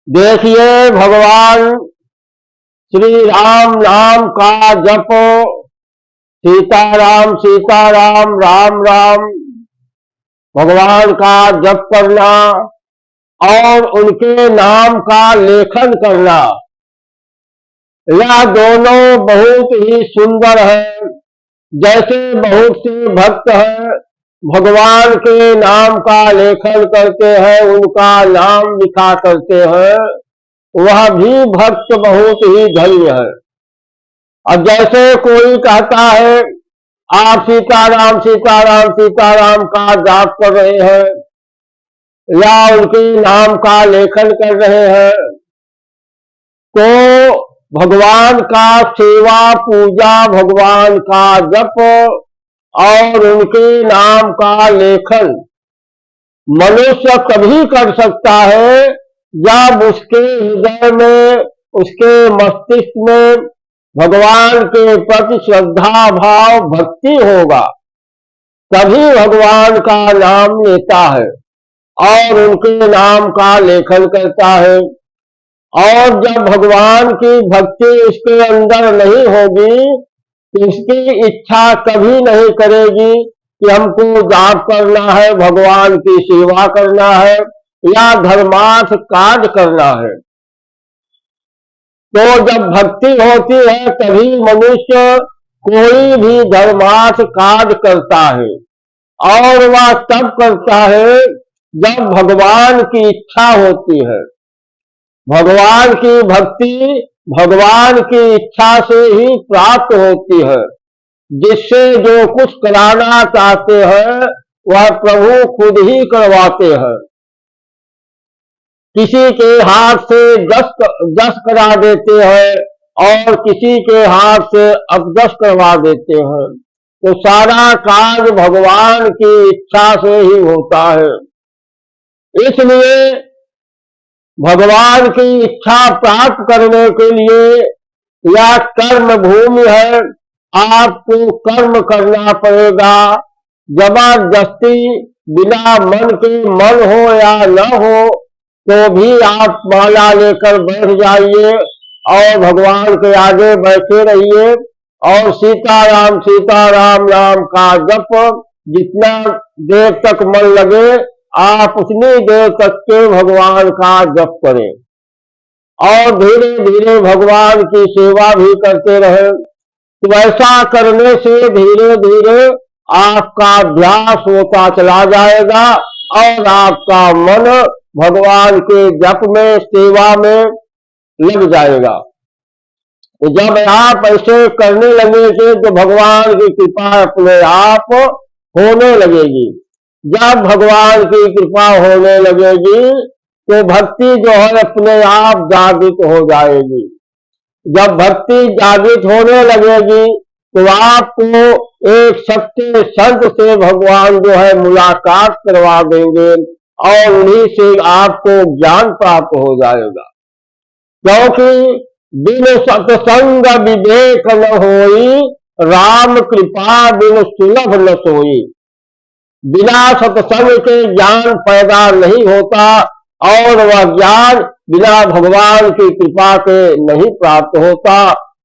देखिए, भगवान श्री राम नाम का जप, सीताराम राम राम भगवान का जप करना और उनके नाम का लेखन करना, यह दोनों बहुत ही सुंदर है। जैसे बहुत से भक्त हैं, भगवान के नाम का लेखन करते हैं, उनका नाम लिखा करते हैं, वह भी भक्त बहुत ही धन्य है। और जैसे कोई कहता है आप सीताराम का जाप कर रहे हैं या उनके नाम का लेखन कर रहे हैं, तो भगवान का सेवा पूजा, भगवान का जप और उनके नाम का लेखन मनुष्य तभी कर सकता है जब उसके हृदय में, उसके मस्तिष्क में भगवान के प्रति श्रद्धा भाव भक्ति होगा, तभी भगवान का नाम लेता है और उनके नाम का लेखन करता है। और जब भगवान की भक्ति उसके अंदर नहीं होगी, तो उसकी इच्छा कभी नहीं करेगी कि हमको जाप करना है, भगवान की सेवा करना है या धर्मार्थ कार्य करना है। तो जब भक्ति होती है तभी मनुष्य कोई भी धर्मार्थ कार्य करता है, और वह तब करता है जब भगवान की इच्छा होती है। भगवान की भक्ति भगवान की इच्छा से ही प्राप्त होती है। जिससे जो कुछ कराना चाहते हैं वह प्रभु खुद ही करवाते हैं। किसी के हाथ से जस करा देते हैं और किसी के हाथ से अपजस करवा देते हैं। तो सारा कार्य भगवान की इच्छा से ही होता है। इसलिए भगवान की इच्छा प्राप्त करने के लिए यह कर्म भूमि है, आपको कर्म करना पड़ेगा। जबरदस्ती बिना मन के, मन हो या न हो तो भी आप माला लेकर बैठ जाइए और भगवान के आगे बैठे रहिए और सीताराम नाम का जप जितना देर तक मन लगे आप उतनी देर तक के भगवान का जप करें और धीरे धीरे भगवान की सेवा भी करते रहे। तो ऐसा करने से धीरे धीरे आपका अभ्यास होता चला जाएगा और आपका मन भगवान के जप में, सेवा में लग जाएगा। तो जब आप ऐसे करने लगेंगे तो भगवान की कृपा अपने आप होने लगेगी। जब भगवान की कृपा होने लगेगी तो भक्ति जो है अपने आप जागृत हो जाएगी। जब भक्ति जागृत होने लगेगी तो आपको एक सच्चे संत से भगवान जो है मुलाकात करवा देंगे और उन्हीं से आपको ज्ञान प्राप्त हो जाएगा। क्योंकि बिन सत्संग विवेक न होई, राम कृपा बिन सुलभ न सोई। बिना सत्संग के ज्ञान पैदा नहीं होता और वह ज्ञान बिना भगवान की कृपा के नहीं प्राप्त होता।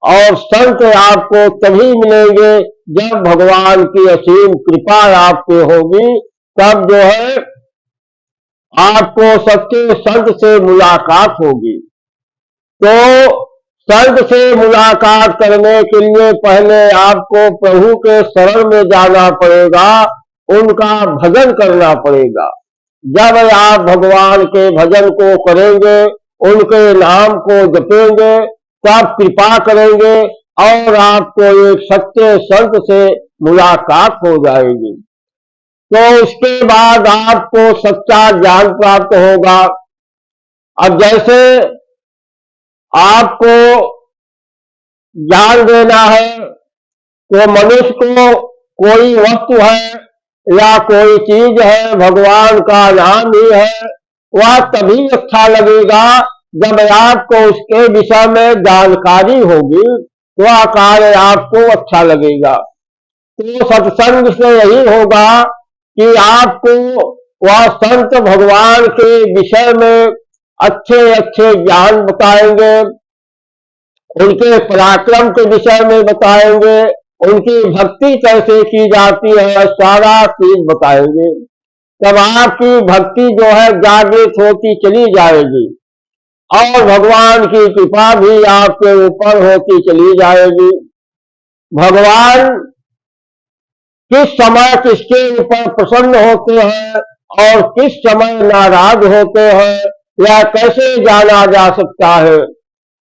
और संत आपको तभी मिलेंगे जब भगवान की असीम कृपा आप पे होगी, तब जो है आपको सच्चे संत से मुलाकात होगी। तो संत से मुलाकात करने के लिए पहले आपको प्रभु के शरण में जाना पड़ेगा, उनका भजन करना पड़ेगा। जब आप भगवान के भजन को करेंगे, उनके नाम को जपेंगे, तब कृपा करेंगे और आपको एक सच्चे संत से मुलाकात हो जाएगी। तो उसके बाद आपको सच्चा ज्ञान प्राप्त होगा। अब जैसे आपको ज्ञान देना है तो मनुष्य को कोई वस्तु है या कोई चीज है, भगवान का नाम ही है, वह तभी अच्छा लगेगा जब आपको उसके विषय में जानकारी होगी, वह कार्य आपको अच्छा लगेगा। तो सत्संग से यही होगा कि आपको वह संत भगवान के विषय में अच्छे अच्छे ज्ञान बताएंगे, उनके पराक्रम के विषय में बताएंगे, उनकी भक्ति कैसे की जाती है सारा चीज बताएंगे। तब आपकी भक्ति जो है जागृत होती चली जाएगी और भगवान की कृपा भी आपके ऊपर होती चली जाएगी। भगवान किस समय किसके ऊपर प्रसन्न होते हैं और किस समय नाराज होते हैं यह कैसे जाना जा सकता है?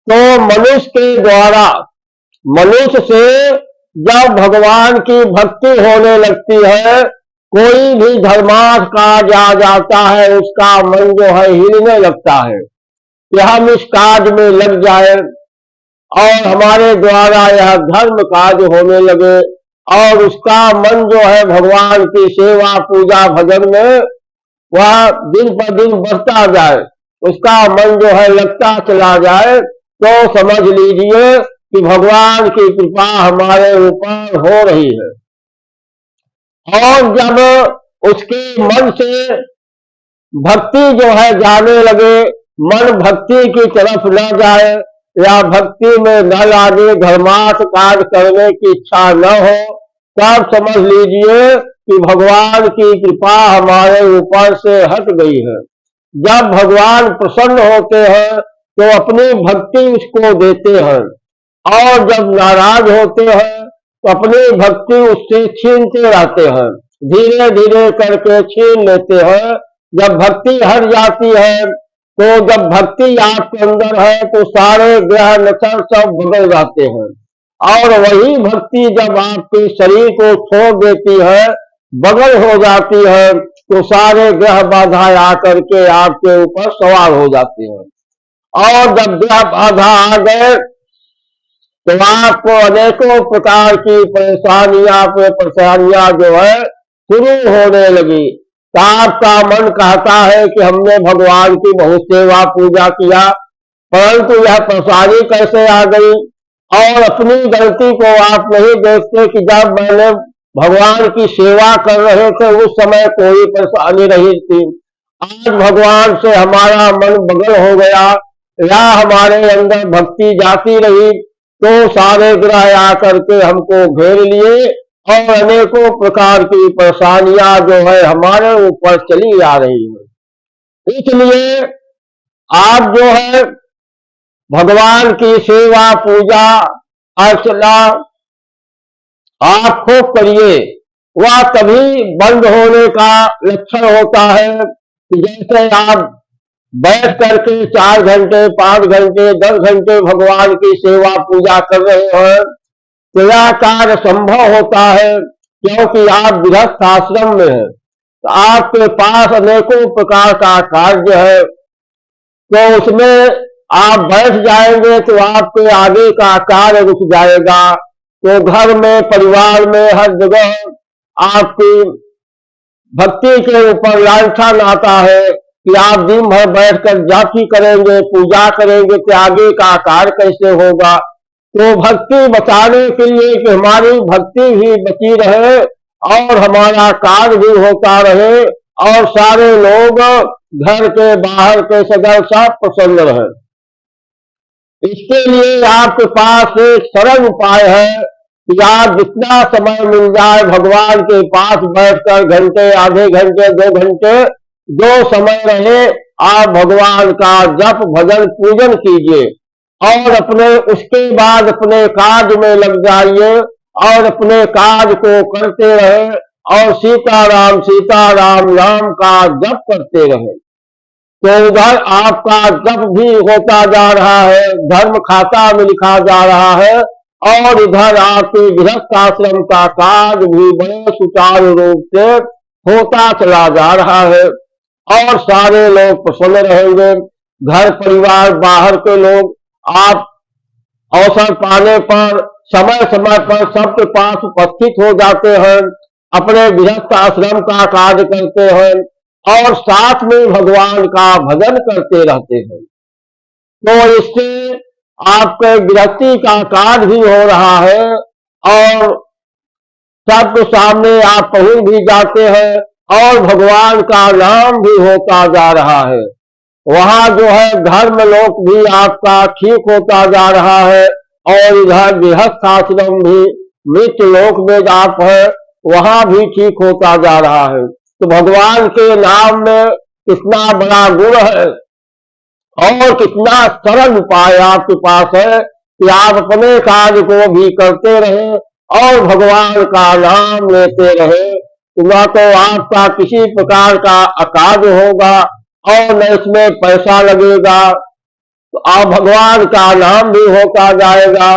तो मनुष्य के द्वारा, मनुष्य से जब भगवान की भक्ति होने लगती है, कोई भी धर्मार्थ कार्य आ जाता है, उसका मन जो है हिलने लगता है कि हम इस कार्य में लग जाए और हमारे द्वारा यह धर्म कार्य होने लगे, और उसका मन जो है भगवान की सेवा पूजा भजन में वह दिन पर दिन बढ़ता जाए, उसका मन जो है लगता चला जाए, तो समझ लीजिए कि भगवान की कृपा हमारे ऊपर हो रही है। और जब उसके मन से भक्ति जो है जाने लगे, मन भक्ति की तरफ न जाए या भक्ति में न लागे, धर्मार्थ कार्य करने की इच्छा न हो, तब समझ लीजिए कि भगवान की कृपा हमारे ऊपर से हट गई है। जब भगवान प्रसन्न होते हैं तो अपनी भक्ति उसको देते हैं, और जब नाराज होते हैं तो अपनी भक्ति उससे छीनते रहते हैं, धीरे धीरे करके छीन लेते हैं। जब भक्ति हट जाती है, तो जब भक्ति आपके अंदर है तो सारे ग्रह नक्षत्र सब बदल जाते हैं, और वही भक्ति जब आपके शरीर को छोड़ देती है, बगल हो जाती है, तो सारे ग्रह बाधा आकर के आपके ऊपर सवार हो जाते हैं। और जब ग्रह बाधा आ गए तो आपको अनेकों प्रकार की परेशानियां जो है शुरू होने लगी। तो आपका मन कहता है कि हमने भगवान की बहुत सेवा पूजा किया, परंतु यह परेशानी कैसे आ गई, और अपनी गलती को आप नहीं देखते कि जब मैंने भगवान की सेवा कर रहे थे उस समय कोई परेशानी नहीं थी, आज भगवान से हमारा मन बगल हो गया या हमारे अंदर भक्ति जाती रही, तो सारे ग्रह आकर के हमको घेर लिए और अनेकों प्रकार की परेशानियां जो है हमारे ऊपर चली आ रही है। इसलिए आप जो है भगवान की सेवा पूजा अर्चना आप खूब करिए। वह तभी बंद होने का लक्षण होता है कि जैसे आप बैठ करके 4 घंटे 5 घंटे 10 घंटे भगवान की सेवा पूजा कर रहे हैं, तो यह कार्य संभव होता है क्योंकि आप गृहस्थ आश्रम में हैं, तो आपके पास अनेकों प्रकार का कार्य है, तो उसमें आप बैठ जाएंगे तो आपके आगे का कार्य रुक जाएगा। तो घर में, परिवार में, हर जगह आपकी भक्ति के ऊपर लालसा आता है कि आप दिन भर बैठकर जाप ही करेंगे, पूजा करेंगे, तो आगे का कार्य कैसे होगा। तो भक्ति बचाने के लिए कि हमारी भक्ति भी बची रहे और हमारा कार्य भी होता रहे और सारे लोग घर के बाहर के सदस्य सब प्रसन्न रहे, इसके लिए आपके पास एक सरल उपाय है कि आप जितना समय मिल जाए भगवान के पास बैठकर घंटे, आधे घंटे, 2 घंटे, जो समय रहे आप भगवान का जप भजन पूजन कीजिए और उसके बाद अपने कार्य में लग जाइए और अपने कार्य को करते रहे और सीताराम नाम का जप करते रहे। तो उधर आपका जप भी होता जा रहा है, धर्म खाता में लिखा जा रहा है, और इधर आपके गृहस्थ आश्रम का कार्य भी बड़े सुचारू रूप से होता चला जा रहा है और सारे लोग प्रसन्न रहेंगे। घर परिवार बाहर के लोग आप अवसर पाने पर समय समय पर सबके पास उपस्थित हो जाते हैं, अपने गृहस्थ आश्रम का कार्य करते हैं और साथ में भगवान का भजन करते रहते हैं। तो इससे आपके गृहस्थी का कार्य भी हो रहा है और सबके सामने आप पहुंच भी जाते हैं और भगवान का नाम भी होता जा रहा है। वहाँ जो है धर्म लोक भी आपका ठीक होता जा रहा है, और इधर गृहस्थ आश्रम भी मृत्यु लोक में आप है वहाँ भी ठीक होता जा रहा है। तो भगवान के नाम में कितना बड़ा गुण है और कितना सरल उपाय आपके पास है कि आप अपने कार्य को भी करते रहे और भगवान का नाम लेते रहे। न तो आपका किसी प्रकार का अकार्य होगा और न इसमें पैसा लगेगा, तो आप भगवान का नाम भी होता जाएगा।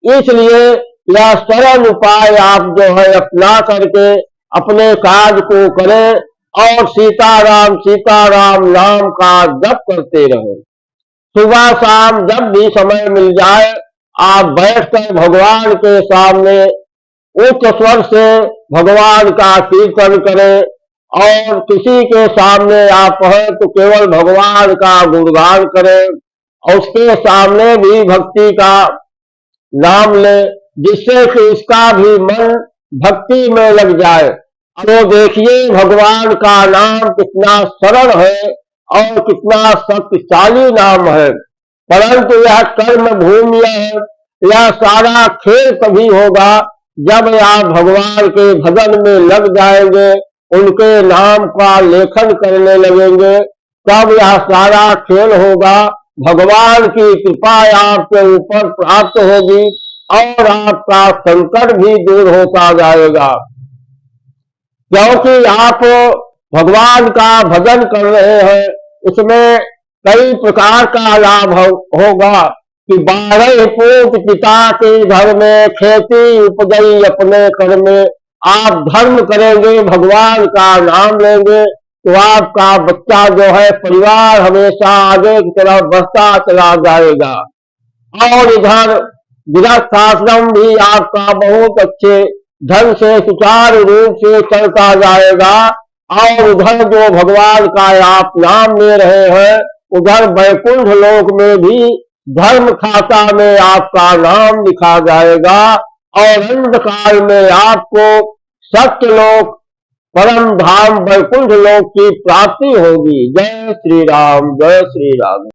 इसलिए यह सरल उपाय आप जो है अपना करके अपने कार्य को करें और सीताराम नाम का जप करते रहे। सुबह शाम जब भी समय मिल जाए आप बैठकर भगवान के सामने उच्च स्वर से भगवान का कीर्तन करें, और किसी के सामने आप हैं तो केवल भगवान का गुणगान करें और उसके सामने भी भक्ति का नाम ले, जिससे कि इसका भी मन भक्ति में लग जाए। तो देखिए भगवान का नाम कितना सरल है और कितना शक्तिशाली नाम है, परंतु यह कर्म भूमि है। यह सारा खेल तभी होगा जब आप भगवान के भजन में लग जाएंगे, उनके नाम का लेखन करने लगेंगे, तब यह सारा खेल होगा। भगवान की कृपा आपके ऊपर प्राप्त होगी और आपका संकट भी दूर होता जाएगा, क्योंकि आप भगवान का भजन कर रहे हैं। इसमें कई प्रकार का लाभ होगा कि 12 पूत पिता के घर में खेती उपजई अपने कर में। आप धर्म करेंगे, भगवान का नाम लेंगे, तो आपका बच्चा जो है परिवार हमेशा आगे की तरफ बढ़ता चला जाएगा। और इधर गृहस्थ आश्रम भी आपका बहुत अच्छे ढंग से सुचारू रूप से चलता जाएगा। और उधर जो भगवान का आप नाम ले रहे हैं, उधर वैकुंठ लोक में भी धर्म खाता में आपका नाम लिखा जाएगा और अंधकाल में आपको सत्य लोक परम धाम वैकुंठ लोक की प्राप्ति होगी। जय श्री राम, जय श्री राम।